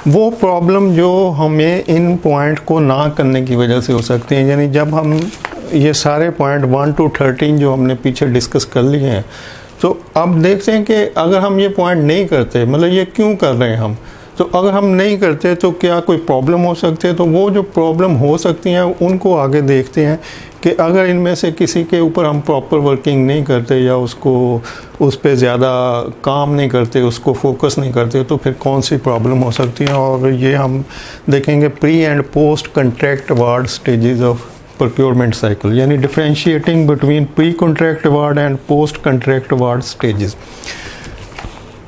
वो प्रॉब्लम जो हमें इन पॉइंट को ना करने की वजह से हो सकती है। यानी जब हम ये सारे पॉइंट 1 to 13 जो हमने पीछे डिस्कस कर लिए हैं, तो अब देखते हैं कि अगर हम ये पॉइंट नहीं करते, मतलब ये क्यों कर रहे हैं हम, तो अगर हम नहीं करते तो क्या कोई प्रॉब्लम हो सकती है। तो वो जो प्रॉब्लम हो सकती हैं उनको आगे देखते हैं कि अगर इनमें से किसी के ऊपर हम प्रॉपर वर्किंग नहीं करते या उसको उस पर ज़्यादा काम नहीं करते, उसको फोकस नहीं करते, तो फिर कौन सी प्रॉब्लम हो सकती है। और ये हम देखेंगे pre and post contract award stages of procurement cycle, यानी differentiating between pre contract award and post contract award stages.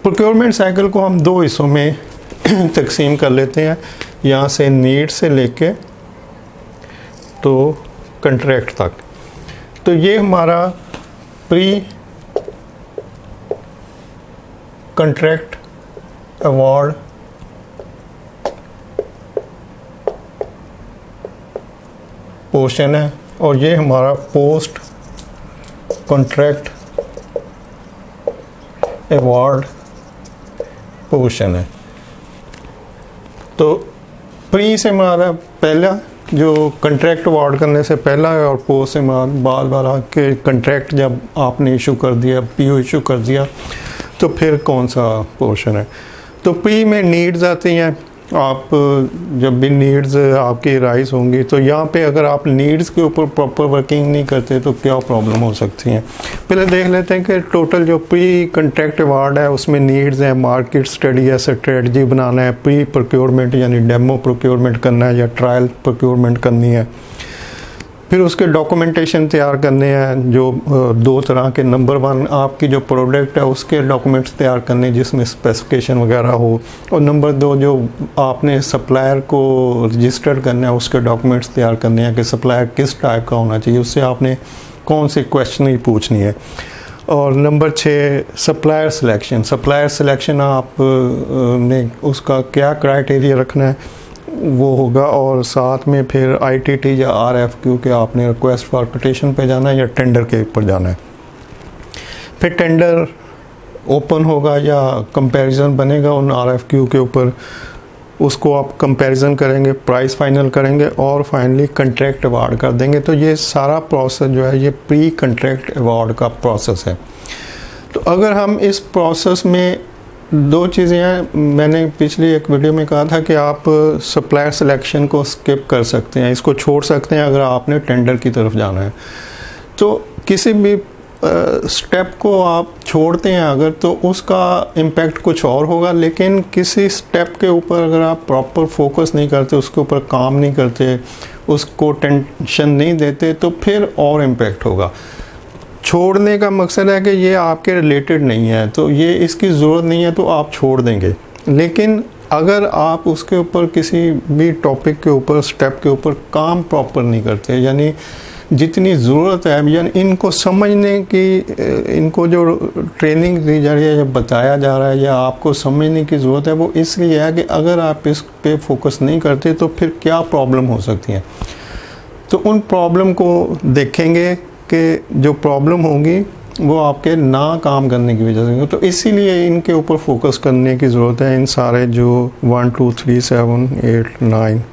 Procurement cycle को हम दो हिस्सों में तकसीम कर लेते हैं, यहाँ से नीड से लेके तो कॉन्ट्रैक्ट तक। तो ये हमारा प्री कॉन्ट्रैक्ट अवार्ड पोर्शन है और ये हमारा पोस्ट कॉन्ट्रैक्ट अवार्ड पोर्शन है। तो प्री से हमारा पहला जो कॉन्ट्रैक्ट अवार्ड करने से पहला है, और पोस्ट से बार बार के कॉन्ट्रैक्ट जब आपने इशू कर दिया, पीओ इशू कर दिया, तो फिर कौन सा पोर्शन है। तो प्री में नीड्स आती हैं। आप जब भी नीड्स आपकी राइज होंगी, तो यहाँ पे अगर आप नीड्स के ऊपर प्रॉपर वर्किंग नहीं करते तो क्या प्रॉब्लम हो सकती हैं। पहले देख लेते हैं कि टोटल जो प्री कॉन्ट्रैक्ट अवार्ड है उसमें नीड्स हैं, मार्केट स्टडी है, स्ट्रेटजी बनाना है, प्री प्रोक्योरमेंट यानी डेमो प्रोक्योरमेंट करना है या ट्रायल प्रोक्योरमेंट करनी है, फिर उसके डॉक्यूमेंटेशन तैयार करने हैं, जो दो तरह के, नंबर 1 आपकी जो प्रोडक्ट है उसके डॉक्यूमेंट्स तैयार करने जिसमें स्पेसिफिकेशन वगैरह हो, और नंबर 2 जो आपने सप्लायर को रजिस्टर करना है उसके डॉक्यूमेंट्स तैयार करने हैं कि सप्लायर किस टाइप का होना चाहिए, उससे आपने कौन सी क्वेश्चन पूछनी है। और number 6 supplier selection. Supplier selection आप ने उसका क्या क्राइटेरिया रखना है वो होगा, और साथ में फिर ITT या RFQ के आपने रिक्वेस्ट फॉर कोटेशन पे जाना है या टेंडर के ऊपर जाना है। फिर टेंडर ओपन होगा या कंपैरिजन बनेगा उन RFQ के ऊपर, उसको आप कंपैरिजन करेंगे, प्राइस फाइनल करेंगे और फाइनली कॉन्ट्रैक्ट अवार्ड कर देंगे। तो ये सारा प्रोसेस जो है ये प्री कॉन्ट्रैक्ट अवार्ड का प्रोसेस है। तो अगर हम इस प्रोसेस में दो चीज़ें हैं, मैंने पिछली एक वीडियो में कहा था कि आप सप्लायर सिलेक्शन को स्किप कर सकते हैं, इसको छोड़ सकते हैं अगर आपने टेंडर की तरफ जाना है। तो किसी भी स्टेप को आप छोड़ते हैं अगर, तो उसका इम्पैक्ट कुछ और होगा, लेकिन किसी स्टेप के ऊपर अगर आप प्रॉपर फोकस नहीं करते, उसके ऊपर काम नहीं करते, उसको टेंशन नहीं देते, तो फिर और इम्पैक्ट होगा। छोड़ने का मकसद है कि ये आपके रिलेटेड नहीं है, तो ये इसकी ज़रूरत नहीं है, तो आप छोड़ देंगे। लेकिन अगर आप उसके ऊपर किसी भी टॉपिक के ऊपर, स्टेप के ऊपर काम प्रॉपर नहीं करते, यानी जितनी ज़रूरत है, यानी इनको समझने की, इनको जो ट्रेनिंग दी जा रही है या बताया जा रहा है या आपको समझने की ज़रूरत है, वो इसलिए है कि अगर आप इस पे फोकस नहीं करते तो फिर क्या प्रॉब्लम हो सकती है। तो उन प्रॉब्लम को देखेंगे कि जो प्रॉब्लम होगी वो आपके ना काम करने की वजह से, तो इसीलिए इनके ऊपर फोकस करने की ज़रूरत है। इन सारे जो 1 2 3 7 8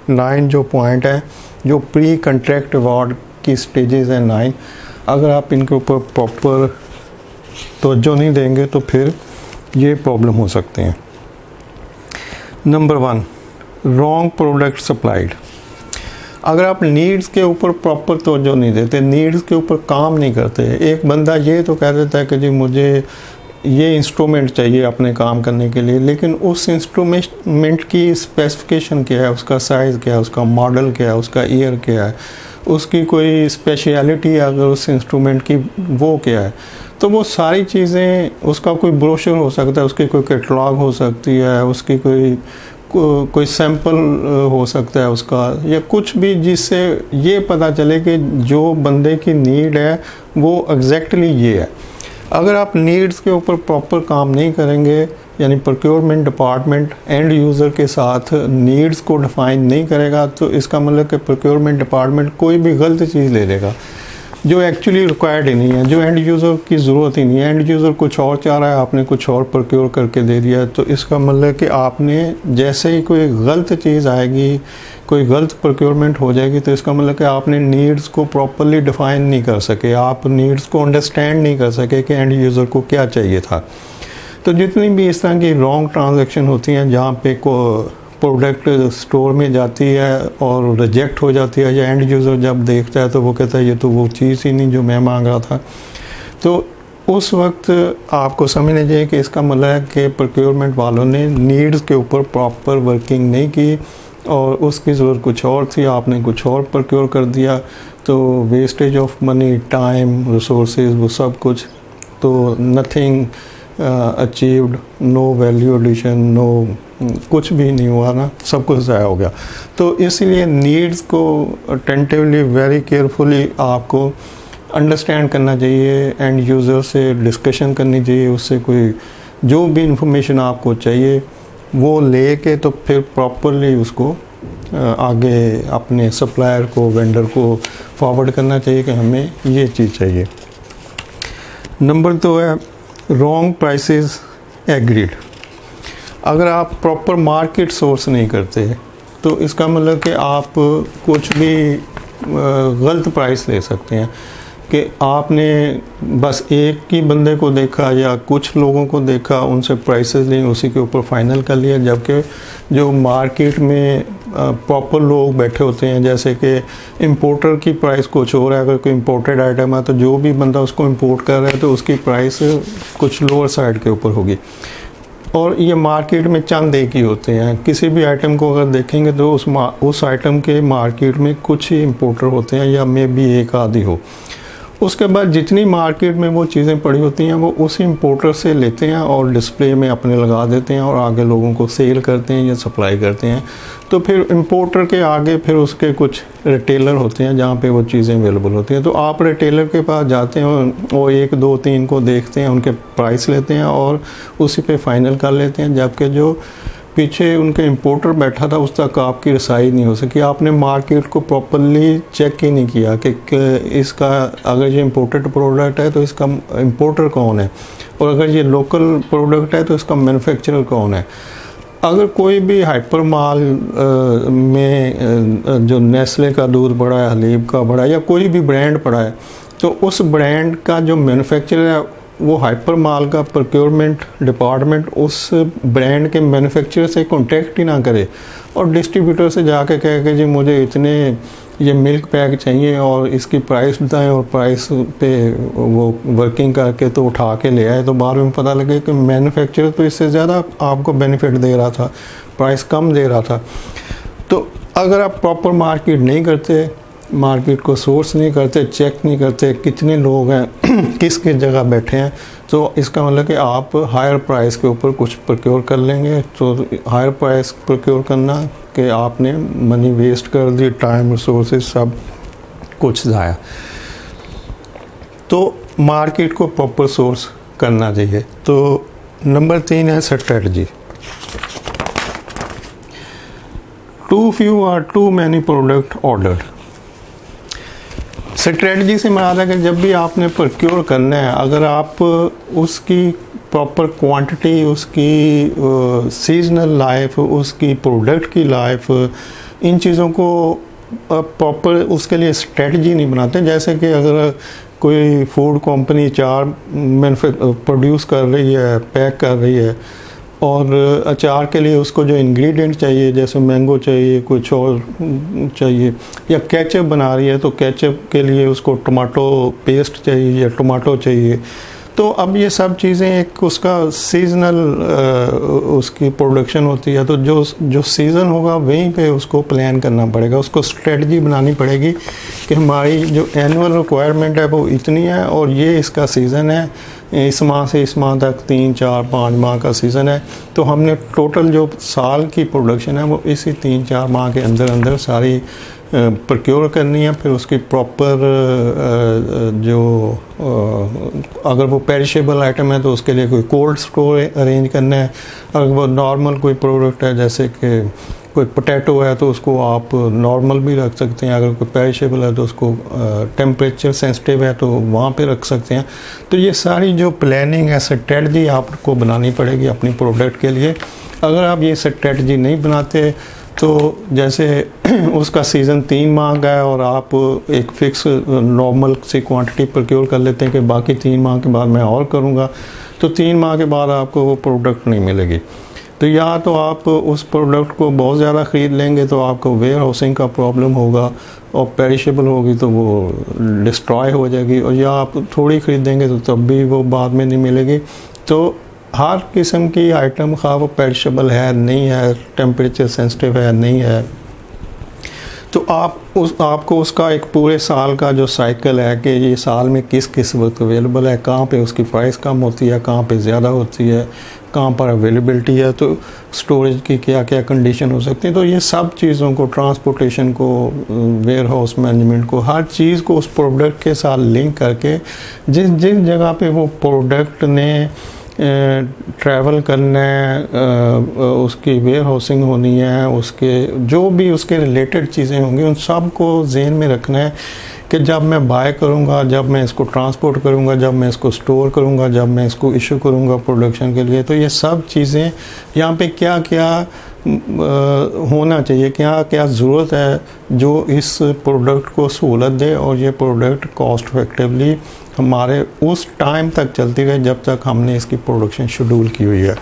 9 जो पॉइंट है, जो प्री कॉन्ट्रैक्ट अवार्ड की स्टेजेस हैं 9, अगर आप इनके ऊपर प्रॉपर तवज्जो नहीं देंगे तो फिर ये प्रॉब्लम हो सकते हैं। Number 1 wrong product supplied. अगर आप नीड्स के ऊपर प्रॉपर तवज्जो नहीं देते, नीड्स के ऊपर काम नहीं करते, एक बंदा ये तो कह देता है कि जी मुझे ये इंस्ट्रूमेंट चाहिए अपने काम करने के लिए, लेकिन उस इंस्ट्रूमेंट की स्पेसिफिकेशन क्या है, उसका साइज़ क्या है, उसका मॉडल क्या है, उसका ईयर क्या है, उसकी कोई स्पेशलिटी है अगर उस इंस्ट्रूमेंट की, वो क्या है, तो वो सारी चीज़ें, उसका कोई ब्रोशर हो सकता है, उसकी कोई कैटलॉग हो सकती है, उसकी कोई सैंपल हो सकता है उसका, या कुछ भी जिससे ये पता चले कि जो बंदे की नीड है वो एग्जैक्टली ये है। अगर आप नीड्स के ऊपर प्रॉपर काम नहीं करेंगे, यानी प्रोक्योरमेंट डिपार्टमेंट एंड यूज़र के साथ नीड्स को डिफाइन नहीं करेगा, तो इसका मतलब कि प्रोक्योरमेंट डिपार्टमेंट कोई भी गलत चीज़ ले लेगा। जो एक्चुअली रिक्वायर्ड ही नहीं है, जो एंड यूज़र की ज़रूरत ही नहीं है। एंड यूज़र कुछ और चाह रहा है, आपने कुछ और प्रोक्योर करके दे दिया, तो इसका मतलब कि आपने जैसे ही कोई गलत चीज़ आएगी, कोई गलत प्रोक्योरमेंट हो जाएगी, तो इसका मतलब कि आपने नीड्स को प्रॉपरली डिफ़ाइन नहीं कर सके, आप नीड्स को अंडरस्टैंड नहीं कर सके कि एंड यूज़र को क्या चाहिए था। तो जितनी भी इस तरह की रॉन्ग ट्रांजैक्शन होती हैं जहाँ पे को प्रोडक्ट स्टोर में जाती है और रिजेक्ट हो जाती है, या एंड यूज़र जब देखता है तो वो कहता है ये तो वो चीज़ ही नहीं जो मैं मांग रहा था, तो उस वक्त आपको समझना चाहिए कि इसका मतलब है कि प्रोक्योरमेंट वालों ने नीड्स के ऊपर प्रॉपर वर्किंग नहीं की और उसकी ज़रूरत कुछ और थी, आपने कुछ और प्रोक्योर कर दिया, तो wastage of money, time, resources, वो सब कुछ, तो nothing achieved, no value addition, no कुछ भी नहीं हुआ ना, सब कुछ ज़ाया हो गया। तो इसलिए नीड्स को अटेंटिवली, वेरी केयरफुली आपको अंडरस्टैंड करना चाहिए, एंड यूज़र से डिस्कशन करनी चाहिए, उससे कोई जो भी इंफॉर्मेशन आपको चाहिए वो लेके तो फिर प्रॉपरली उसको आगे अपने सप्लायर को, वेंडर को फॉरवर्ड करना चाहिए कि हमें ये चीज़ चाहिए। नंबर 2 है रॉन्ग प्राइसेस एग्रीड। अगर आप प्रॉपर मार्केट सोर्स नहीं करते तो इसका मतलब कि आप कुछ भी गलत प्राइस ले सकते हैं, कि आपने बस एक ही बंदे को देखा या कुछ लोगों को देखा, उनसे प्राइसेस लिए, उसी के ऊपर फाइनल कर लिया, जबकि जो मार्केट में प्रॉपर लोग बैठे होते हैं, जैसे कि इंपोर्टर की प्राइस कुछ हो रहा है, अगर कोई इंपोर्टेड आइटम है तो जो भी बंदा उसको इंपोर्ट कर रहा है तो उसकी प्राइस कुछ लोअर साइड के ऊपर होगी, और ये मार्केट में चंद एक ही होते हैं। किसी भी आइटम को अगर देखेंगे तो उस आइटम के मार्केट में कुछ ही इंपोर्टर होते हैं, या मे बी एक आधी हो। उसके बाद जितनी मार्केट में वो चीज़ें पड़ी होती हैं वो उसी इंपोर्टर से लेते हैं और डिस्प्ले में अपने लगा देते हैं और आगे लोगों को सेल करते हैं या सप्लाई करते हैं। तो फिर इंपोर्टर के आगे फिर उसके कुछ रिटेलर होते हैं जहाँ पे वो चीज़ें अवेलेबल होती हैं। तो आप रिटेलर के पास जाते हैं और 1, 2, 3 को देखते हैं, उनके प्राइस लेते हैं और उसी पे फाइनल कर लेते हैं, जबकि जो पीछे उनके इंपोर्टर बैठा था उस तक आपकी रसाई नहीं हो सकी। आपने मार्केट को प्रॉपरली चेक ही नहीं किया कि इसका, अगर ये इंपोर्टेड प्रोडक्ट है तो इसका इंपोर्टर कौन है, और अगर ये लोकल प्रोडक्ट है तो इसका मैन्युफैक्चरर कौन है। अगर कोई भी हाइपर माल में जो नेस्ले का दूध पड़ा है, हलीब का पड़ा है, या कोई भी ब्रांड पड़ा है, तो उस ब्रांड का जो मैन्युफैक्चरर है वो हाइपर माल का प्रोक्योरमेंट डिपार्टमेंट उस ब्रांड के मैन्युफैक्चरर से कांटेक्ट ही ना करे और डिस्ट्रीब्यूटर से जाके कहे कि जी मुझे इतने ये मिल्क पैक चाहिए और इसकी प्राइस बताएं, और प्राइस पे वो वर्किंग करके तो उठा के ले आए, तो बाद में पता लगे कि मैन्युफैक्चरर तो इससे ज़्यादा आपको बेनिफिट दे रहा था, प्राइस कम दे रहा था। तो अगर आप प्रॉपर मार्केट नहीं करते, मार्केट को सोर्स नहीं करते, चेक नहीं करते कितने लोग हैं, किस किस जगह बैठे हैं, तो इसका मतलब कि आप हायर प्राइस के ऊपर कुछ प्रोक्योर कर लेंगे। तो हायर प्राइस प्रोक्योर करना कि आपने मनी वेस्ट कर दी, टाइम, रिसोर्सेज सब कुछ ज़ाया। तो मार्केट को प्रॉपर सोर्स करना चाहिए। तो नंबर 3 है स्ट्रेटजी। टू फ्यू और too many product ordered. Strategy से मराद है कि जब भी आपने प्रोक्योर करना है, अगर आप उसकी प्रॉपर क्वांटिटी, उसकी सीजनल लाइफ, उसकी प्रोडक्ट की लाइफ, इन चीज़ों को प्रॉपर उसके लिए स्ट्रेटजी नहीं बनाते। जैसे कि अगर कोई फूड कंपनी 4 प्रोड्यूस कर रही है, पैक कर रही है, और अचार के लिए उसको जो इंग्रेडिएंट चाहिए, जैसे मैंगो चाहिए, कुछ और चाहिए, या केचप बना रही है तो केचप के लिए उसको टमाटो पेस्ट चाहिए या टमाटो चाहिए, तो अब ये सब चीज़ें एक उसका सीजनल उसकी प्रोडक्शन होती है। तो जो सीज़न होगा वहीं पे उसको प्लान करना पड़ेगा, उसको स्ट्रेटजी बनानी पड़ेगी कि हमारी जो एनुअल रिक्वायरमेंट है वो इतनी है और ये इसका सीज़न है, इस माह से इस माह तक 3, 4, 5 माह का सीज़न है, तो हमने टोटल जो साल की प्रोडक्शन है वो इसी 3, 4 माह के अंदर अंदर सारी प्रोक्योर करनी है। फिर उसकी प्रॉपर जो अगर वो पेरिशेबल आइटम है तो उसके लिए कोई कोल्ड स्टोर अरेंज करना है। अगर वो नॉर्मल कोई प्रोडक्ट है, जैसे कि कोई पोटैटो है तो उसको आप नॉर्मल भी रख सकते हैं, अगर कोई पेरिशेबल है तो उसको टेम्परेचर सेंसिटिव है तो वहाँ पे रख सकते हैं। तो ये सारी जो प्लानिंग है, स्ट्रेटजी आपको बनानी पड़ेगी अपनी प्रोडक्ट के लिए। अगर आप ये स्ट्रेटजी नहीं बनाते तो जैसे उसका सीज़न 3 माह का है और आप एक फ़िक्स नॉर्मल सी क्वांटिटी प्रोक्योर कर लेते हैं कि बाकी 3 माह के बाद मैं और करूँगा, तो 3 माह के बाद आपको वो प्रोडक्ट नहीं मिलेगी। तो या तो आप उस प्रोडक्ट को बहुत ज़्यादा ख़रीद लेंगे तो आपको वेयर हाउसिंग का प्रॉब्लम होगा और पेरिशेबल होगी तो वो डिस्ट्रॉय हो जाएगी, और या आप थोड़ी ख़रीदेंगे तो तब भी वो बाद में नहीं मिलेगी। तो हर किस्म की आइटम, खा वो पेरिशेबल है नहीं है, टेम्परेचर सेंसिटिव है नहीं है, तो आपको उसका एक पूरे साल का जो साइकिल है कि ये साल में किस किस वक्त अवेलेबल है, कहाँ पे उसकी प्राइस कम होती है, कहाँ पे ज़्यादा होती है, कहाँ पर अवेलेबिलिटी है, तो स्टोरेज की क्या क्या कंडीशन हो सकती है, तो ये सब चीज़ों को, ट्रांसपोर्टेशन को, वेयर हाउस मैनेजमेंट को, हर चीज़ को उस प्रोडक्ट के साथ लिंक करके जिस जिस जगह पे वो प्रोडक्ट ने ट्रैवल करना है, उसकी वेयर हाउसिंग होनी है, उसके जो भी उसके रिलेटेड चीज़ें होंगी उन सब को ज़हन में रखना है कि जब मैं बाय करूँगा, जब मैं इसको ट्रांसपोर्ट करूँगा, जब मैं इसको स्टोर करूँगा, जब मैं इसको इशू करूँगा प्रोडक्शन के लिए, तो ये सब चीज़ें यहाँ पे क्या क्या होना चाहिए, क्या क्या ज़रूरत है जो इस प्रोडक्ट को सहूलत दे और ये प्रोडक्ट कॉस्ट इफेक्टिवली हमारे उस टाइम तक चलती रहे जब तक हमने इसकी प्रोडक्शन शेड्यूल की हुई है।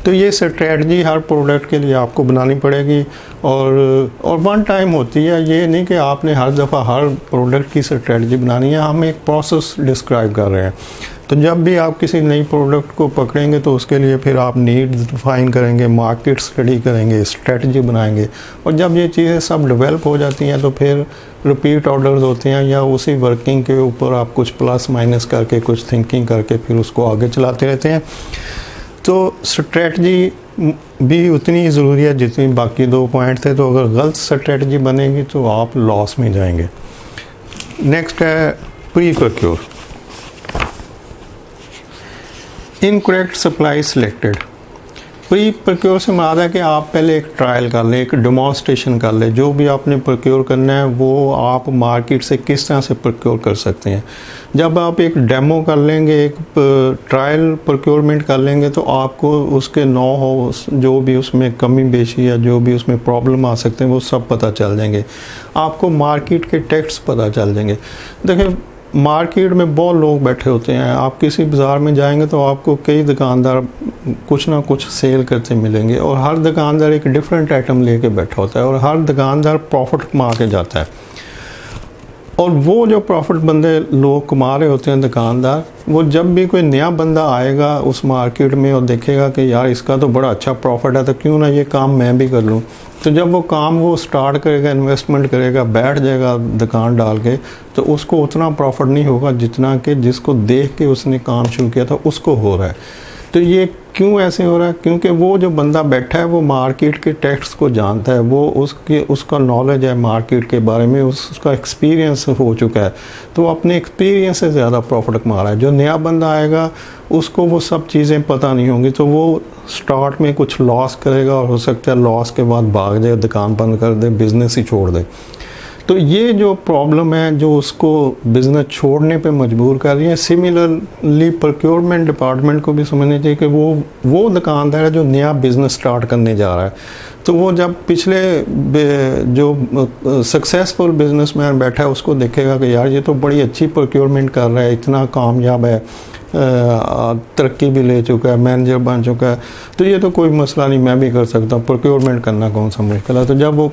तो ये स्ट्रेटजी हर प्रोडक्ट के लिए आपको बनानी पड़ेगी और वन टाइम होती है, ये नहीं कि आपने हर दफ़ा हर प्रोडक्ट की स्ट्रेटजी बनानी है। हम एक प्रोसेस डिस्क्राइब कर रहे हैं। तो जब भी आप किसी नई प्रोडक्ट को पकड़ेंगे तो उसके लिए फिर आप नीड्स डिफाइन करेंगे, मार्केट स्टडी करेंगे, स्ट्रेटजी बनाएंगे, और जब ये चीज़ें सब डेवलप हो जाती हैं तो फिर रिपीट ऑर्डर्स होते हैं या उसी वर्किंग के ऊपर आप कुछ प्लस माइनस करके, कुछ थिंकिंग करके फिर उसको आगे चलाते रहते हैं। तो स्ट्रेटजी भी उतनी ज़रूरी है जितनी बाकी 2 पॉइंट थे। तो अगर गलत स्ट्रेटजी बनेगी तो आप लॉस में जाएंगे। नेक्स्ट है pre procure. Incorrect supply selected. Pre procure से मुराद है कि आप पहले एक ट्रायल कर लें, एक डेमोन्स्ट्रेशन कर लें, जो भी आपने प्रोक्योर करना है वो आप मार्केट से किस तरह से प्रोक्योर कर सकते हैं। जब आप एक डेमो कर लेंगे, एक ट्रायल प्रोक्योरमेंट कर लेंगे, तो आपको उसके नो हो, जो भी उसमें कमी बेशी या जो भी उसमें प्रॉब्लम आ सकते हैं वो सब पता चल जाएंगे। आपको मार्केट के टेक्स्ट पता चल जाएंगे। देखिए, मार्केट में बहुत लोग बैठे होते हैं। आप किसी बाज़ार में जाएंगे तो आपको कई दुकानदार कुछ ना कुछ सेल करते मिलेंगे और हर दुकानदार एक डिफरेंट आइटम लेके बैठा होता है और हर दुकानदार प्रॉफिट कमा के जाता है। और वो जो प्रॉफिट बंदे लोग कमा रहे होते हैं दुकानदार, वो जब भी कोई नया बंदा आएगा उस मार्केट में और देखेगा कि यार इसका तो बड़ा अच्छा प्रॉफिट है, तो क्यों ना ये काम मैं भी कर लूँ। तो जब वो काम वो स्टार्ट करेगा, इन्वेस्टमेंट करेगा, बैठ जाएगा दुकान डाल के, तो उसको उतना प्रॉफिट नहीं होगा जितना कि जिसको देख के उसने काम शुरू किया था उसको हो रहा है। तो ये क्यों ऐसे हो रहा है? क्योंकि वो जो बंदा बैठा है वो मार्केट के टेक्स्ट को जानता है, वो उसका नॉलेज है मार्केट के बारे में, उसका एक्सपीरियंस हो चुका है, तो वो अपने एक्सपीरियंस से ज़्यादा प्रॉफिट कमा रहा है। जो नया बंदा आएगा उसको वो सब चीज़ें पता नहीं होंगी, तो वो स्टार्ट में कुछ लॉस करेगा और हो सकता है लॉस के बाद भाग जाए, दुकान बंद कर दे, बिज़नेस ही छोड़ दे। तो ये जो प्रॉब्लम है जो उसको बिज़नेस छोड़ने पे मजबूर कर रही है। सिमिलरली प्रोक्योरमेंट डिपार्टमेंट को भी समझना चाहिए कि वो दुकानदार है जो नया बिज़नेस स्टार्ट करने जा रहा है, तो वो जब पिछले जो सक्सेसफुल बिजनेसमैन बैठा है उसको देखेगा कि यार ये तो बड़ी अच्छी प्रोक्योरमेंट कर रहा है, इतना कामयाब है, तरक्की भी ले चुका है, मैनेजर बन चुका है, तो ये तो कोई मसला नहीं, मैं भी कर सकता हूँ, प्रोक्योरमेंट करना कौन सा मुश्किल है। तो जब वो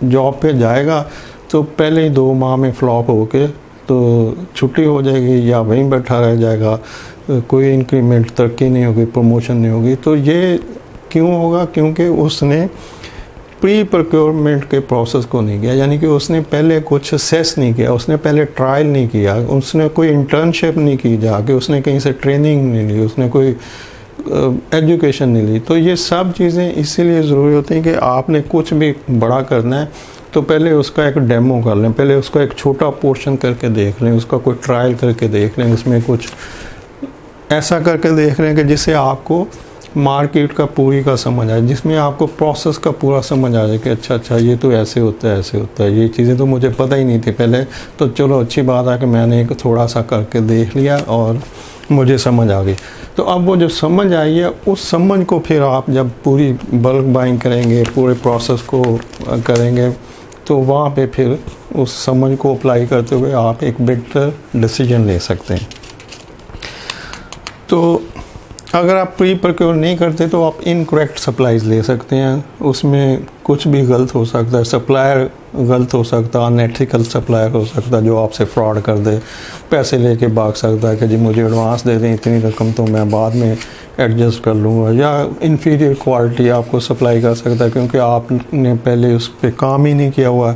जॉब पे जाएगा तो पहले ही 2 माह में फ्लॉप होके तो छुट्टी हो जाएगी या वहीं बैठा रह जाएगा, कोई इंक्रीमेंट, तरक्की नहीं होगी, प्रमोशन नहीं होगी। तो ये क्यों होगा? क्योंकि उसने प्री प्रोक्योरमेंट के प्रोसेस को नहीं किया, यानी कि उसने पहले कुछ असेस नहीं किया, उसने पहले ट्रायल नहीं किया, उसने कोई इंटर्नशिप नहीं की जाके, उसने कहीं से ट्रेनिंग नहीं ली, उसने कोई एजुकेशन नहीं ली। तो ये सब चीज़ें इसीलिए ज़रूरी होती हैं कि आपने कुछ भी बड़ा करना है तो पहले उसका एक डेमो कर लें, पहले उसका एक छोटा पोर्शन करके देख लें, उसका कोई ट्रायल करके देख लें, उसमें कुछ ऐसा करके देख लें कि जिससे आपको मार्केट का पूरी का समझ आए, जिसमें आपको प्रोसेस का पूरा समझ आ जाए कि अच्छा ये तो ऐसे होता है, ऐसे होता है। ये चीज़ें तो मुझे पता ही नहीं थी पहले, तो चलो अच्छी बात है कि मैंने एक थोड़ा सा करके देख लिया और मुझे समझ आ गई। तो अब वो जो समझ आई है, उस समझ को फिर आप जब पूरी बल्क बाइंग करेंगे, पूरे प्रोसेस को करेंगे, तो वहाँ पे फिर उस समझ को अप्लाई करते हुए आप एक बेटर डिसीजन ले सकते हैं। तो अगर आप प्री प्रोक्योर नहीं करते तो आप इनकरेक्ट सप्लाईज ले सकते हैं, उसमें कुछ भी गलत हो सकता है, सप्लायर गलत हो सकता है, अनएथिकल सप्लायर हो सकता है जो आपसे फ्रॉड कर दे, पैसे लेके भाग सकता है कि जी मुझे एडवांस दे दें इतनी रकम तो मैं बाद में एडजस्ट कर लूँगा, या इन्फीरियर क्वालिटी आपको सप्लाई कर सकता है क्योंकि आपने पहले उस पर काम ही नहीं किया हुआ,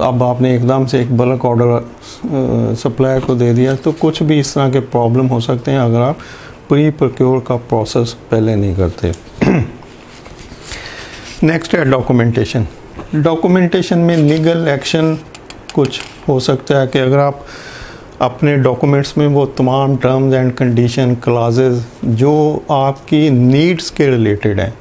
अब आपने एकदम से एक बल्क ऑर्डर सप्लायर को दे दिया। तो कुछ भी इस तरह के प्रॉब्लम हो सकते हैं अगर आप प्री प्रोक्योर का प्रोसेस पहले नहीं करते। नेक्स्ट है डॉक्यूमेंटेशन। डॉक्यूमेंटेशन में लीगल एक्शन कुछ हो सकता है कि अगर आप अपने डॉक्यूमेंट्स में वो तमाम टर्म्स एंड कंडीशन क्लाजेज जो आपकी नीड्स के रिलेटेड हैं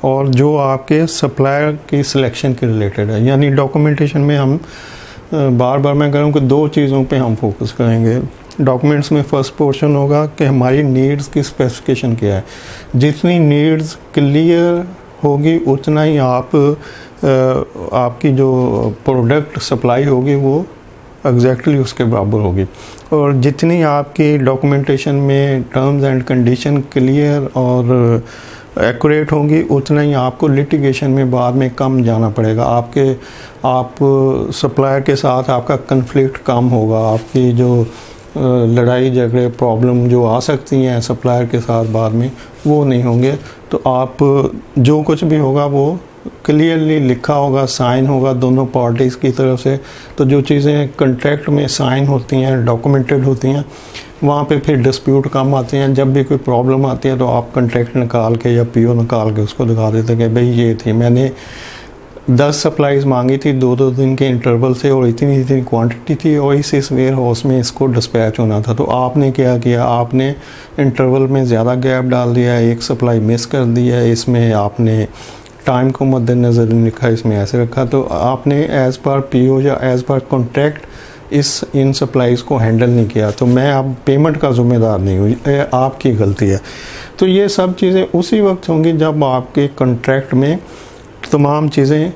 और जो आपके सप्लायर की सिलेक्शन के रिलेटेड है, यानी डॉक्यूमेंटेशन में हम बार बार मैं कह रहा हूँ कि दो चीज़ों पे हम फोकस करेंगे। डॉक्यूमेंट्स में फर्स्ट पोर्शन होगा कि हमारी नीड्स की स्पेसिफिकेशन क्या है, जितनी नीड्स क्लियर होगी उतना ही आपकी जो प्रोडक्ट सप्लाई होगी वो एग्जैक्टली उसके बराबर होगी, और जितनी आपकी डॉक्यूमेंटेशन में टर्म्स एंड कंडीशन क्लियर और एक्यूरेट होंगी उतना ही आपको लिटिगेशन में बाद में कम जाना पड़ेगा। आप सप्लायर के साथ आपका कन्फ्लिक्ट कम होगा, आपकी जो लड़ाई झगड़े प्रॉब्लम जो आ सकती हैं सप्लायर के साथ बाद में वो नहीं होंगे। तो आप जो कुछ भी होगा वो क्लियरली लिखा होगा, साइन होगा दोनों पार्टीज़ की तरफ से। तो जो चीज़ें कॉन्ट्रैक्ट में साइन होती हैं, डॉक्यूमेंटेड होती हैं, वहाँ पे फिर डिस्प्यूट कम आते हैं। जब भी कोई प्रॉब्लम आती है तो आप कॉन्ट्रैक्ट निकाल के या पीओ निकाल के उसको दिखा देते हैं कि भाई ये थी, मैंने 10 सप्लाईज मांगी थी 2-2 दिन के इंटरवल से और इतनी क्वांटिटी थी और इस वेयर हाउस में इसको डिस्पैच होना था। तो आपने क्या किया, आपने इंटरवल में ज़्यादा गैप डाल दिया, एक सप्लाई मिस कर दिया, इसमें आपने टाइम को मद्देनज़र नहीं रखा, इसमें ऐसे रखा। तो आपने एज़ पर पीओ या as per contract in supplies को हैंडल नहीं किया, तो मैं अब पेमेंट का ज़िम्मेदार नहीं हुई, आपकी गलती है। तो ये सब चीज़ें उसी वक्त होंगी जब आपके कॉन्ट्रैक्ट में तमाम चीज़ें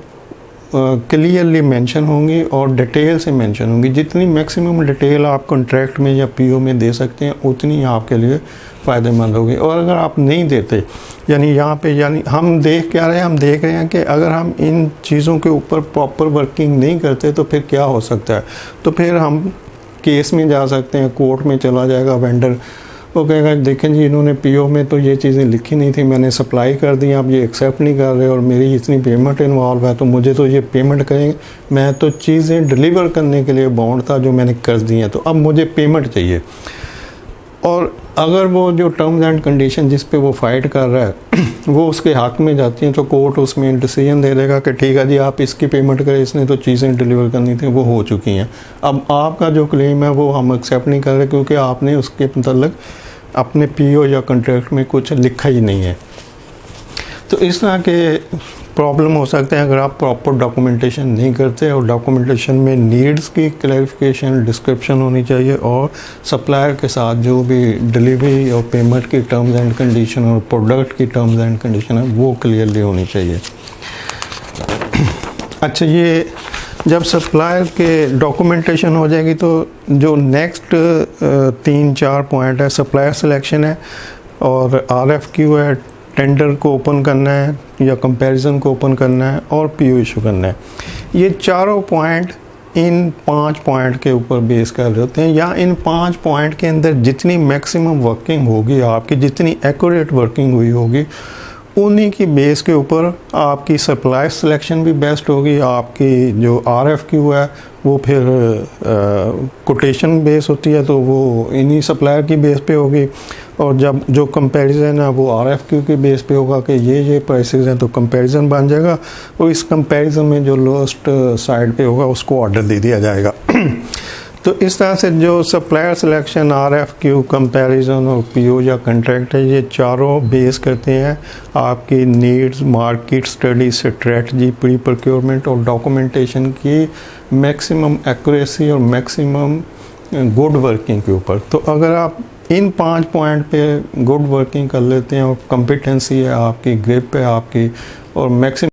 क्लियरली मेंशन होंगी और डिटेल से मेंशन होंगी। जितनी मैक्सिमम डिटेल आप कॉन्ट्रैक्ट में या पीओ में दे सकते हैं उतनी आपके लिए फ़ायदेमंद होगी। और अगर आप नहीं देते, यानी यहाँ पे यानी हम देख क्या रहे हैं, हम देख रहे हैं कि अगर हम इन चीज़ों के ऊपर प्रॉपर वर्किंग नहीं करते तो फिर क्या हो सकता है। तो फिर हम केस में जा सकते हैं, कोर्ट में चला जाएगा वेंडर, वो कहेगा देखें जी इन्होंने पीओ में तो ये चीज़ें लिखी नहीं थी, मैंने सप्लाई कर दी, आप ये एक्सेप्ट नहीं कर रहे और मेरी इतनी पेमेंट इन्वॉल्व है तो मुझे तो ये पेमेंट करेंगे, मैं तो चीज़ें डिलीवर करने के लिए बाउंड था जो मैंने कर दी हैं, तो अब मुझे पेमेंट चाहिए। और अगर वो जो टर्म्स एंड कंडीशन जिस पे वो फाइट कर रहा है वो उसके हक में जाती हैं तो कोर्ट उसमें डिसीजन दे देगा कि ठीक है जी आप इसकी पेमेंट करें, इसने तो चीज़ें डिलीवर करनी थी, वो हो चुकी हैं। अब आपका जो क्लेम है वो हम एक्सेप्ट नहीं कर रहे क्योंकि आपने उसके मतलब अपने पीओ या कॉन्ट्रैक्ट में कुछ लिखा ही नहीं है। तो इस तरह के प्रॉब्लम हो सकते हैं अगर आप प्रॉपर डॉक्यूमेंटेशन नहीं करते। और डॉक्यूमेंटेशन में नीड्स की क्लैरिफिकेशन, डिस्क्रिप्शन होनी चाहिए और सप्लायर के साथ जो भी डिलीवरी और पेमेंट की टर्म्स एंड कंडीशन और प्रोडक्ट की टर्म्स एंड कंडीशन है वो क्लियरली होनी चाहिए। अच्छा, ये जब सप्लायर के डॉक्यूमेंटेशन हो जाएगी तो जो नेक्स्ट 3-4 पॉइंट है, सप्लायर सिलेक्शन है और RFQ है, टेंडर को ओपन करना है या कंपैरिजन को ओपन करना है और पीओ इशू करना है। ये चारों पॉइंट इन 5 पॉइंट के ऊपर बेस कर रहे होते हैं, या इन 5 पॉइंट के अंदर जितनी मैक्सिमम वर्किंग होगी आपकी, जितनी एक्यूरेट वर्किंग हुई होगी, उन्हीं की बेस के ऊपर आपकी सप्लाई सिलेक्शन भी बेस्ट होगी। आपकी जो RFQ है वो फिर कोटेशन बेस होती है तो वो इन्हीं सप्लायर की बेस पे होगी, और जब जो कंपैरिजन है वो RFQ के बेस पे होगा कि ये प्राइसेस हैं तो कंपैरिजन बन जाएगा और इस कंपैरिजन में जो लोएस्ट साइड पे होगा उसको ऑर्डर दे दिया जाएगा। तो इस तरह से जो सप्लायर सिलेक्शन, RFQ, कंपैरिजन और PO या कंट्रैक्ट है, ये चारों बेस करते हैं आपकी needs, market study, strategy, pre procurement और डॉक्यूमेंटेशन की मैक्सिमम एक्यूरेसी और मैक्सिमम गुड वर्किंग के ऊपर। तो अगर आप इन 5 पॉइंट पे गुड वर्किंग कर लेते हैं और कॉम्पिटेंसी है आपकी, ग्रिप है आपकी और मैक्सिमम